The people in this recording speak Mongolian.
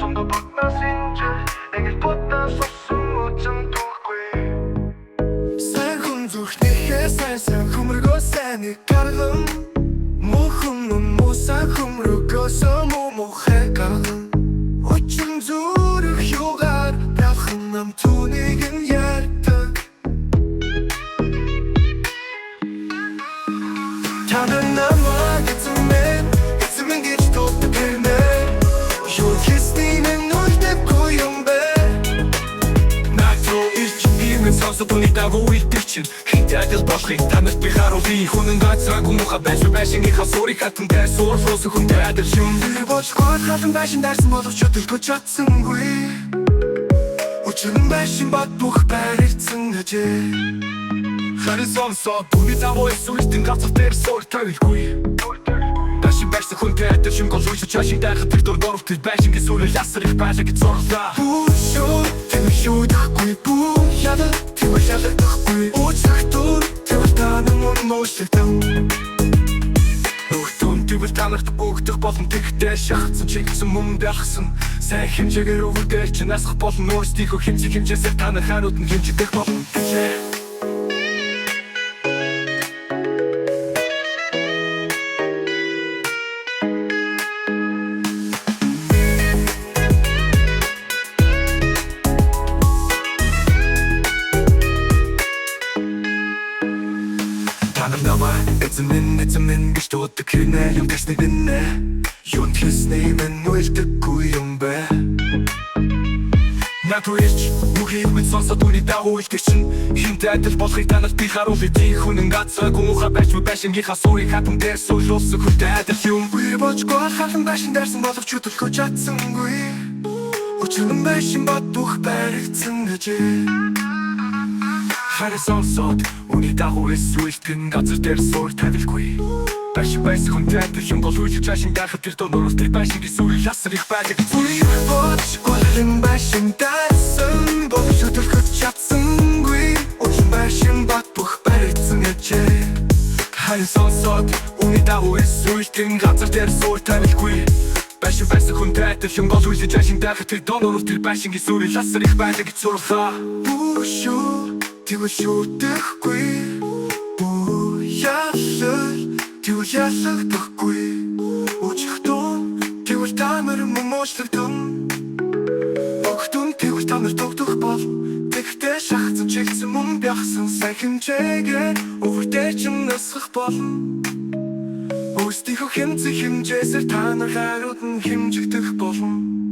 손도 뻗나신 줄 내게 뻗나섰음 어쩜 두고이 살금 зүрхнийхээ сайн сайн хөмөргөө сайныг гарган мөхөн мөсөө хөмөргөөсөө мухай гарган очин зүрх юугаар тавхан нам түүнийг нь ярьдаг танаа намайг эцэмэн гэж тотдог хэрнээ юу хийсний минь нүлдэхгүй юм бэ сонсод унитаагүй илтгэж хитаадэл болохыг танарт би харуулъя хүнэн гацаагүй муха байшингийнхаа суурийг хатан дээр суурфруусан хүнтэй адил юм би боцгоор хатан байшин дайсан боловч өдөртөө чадсангүй учир нь байшин бат бүх баригдсан гэжээ харин сонсоод түүний завуу сүлтэн гацах дээр суур тавилгүй Байшин байшин хүнтэй адил юм гол үеч чашин дайхад тэр дор дөрөвт байшингийн сүрэл ясар их байлаа гэж зурлаа Бушуу юу дэхгүй бүү яда тэр ядахгүй уучрахтур тэр танаа мөшөлтөн Өгтөн тэр танарт бүгдх болон тэгтээ шахацсан чигсэн мөн дахсан сайн хэмжээгээр өвөрдөр чи насах болон өөрсдийнхөө хэмжээсээр танах хариуд нь хэмжигдэх болно Эцэмэн гэж дууддаг хэрнээ юм гэсний бинэ Юун хэлсний минь нүэлдэггүй юм бэ Натуич нүхийг минь сонсоод үний дагуу илтгэж чинь хинтээ адил болохыг танарт би харуулъя тий хүнэн гацаагүй муха байшингийнхаа суурийг хатан дээр суулуулсан хүнтэй адил юм би бочгоор хатан байшин дээрсэн боловч өдөртөө чадсангүй учир нь байшин бат бүх баригдсан гэжээ Харин сонсоод үний дагуу сүлтэн газар дээр суур тавилгүй Байшин хүнтэй адил юм бол үеч чашин дайхад тэр дөрөвт байшингийн сүрэл ясар их байлаа гэж үний боч голын байшин дайсан боловч өдөртөө чадсангүй учир байшин бат бүх баригдсан гэжээ Харин сонсоод үний дагуу сүлтэн газар дээр суур тавилгүй Байшин хүнтэй адил юм бол үеч чашин дайхад тэр дөрөвт байшингийн сүрэл ясар их байлаа гэж зурлаа Тэгвэл шүтэхгүй бүү яалал тэгвэл яалагдахгүй Өчигдөн тэгвэл тамир мөмөшлөгдөн Өгтөн тэгвэл тамир тогтох бол Тэгтээ шахацсан чигсэн мөн бяхсан сайн хэмжээгээр Өвөртэй ч юм насах болно Өөрсдийнхөө хэмжээсээр та нар хариуд нь хэмжигдэх болно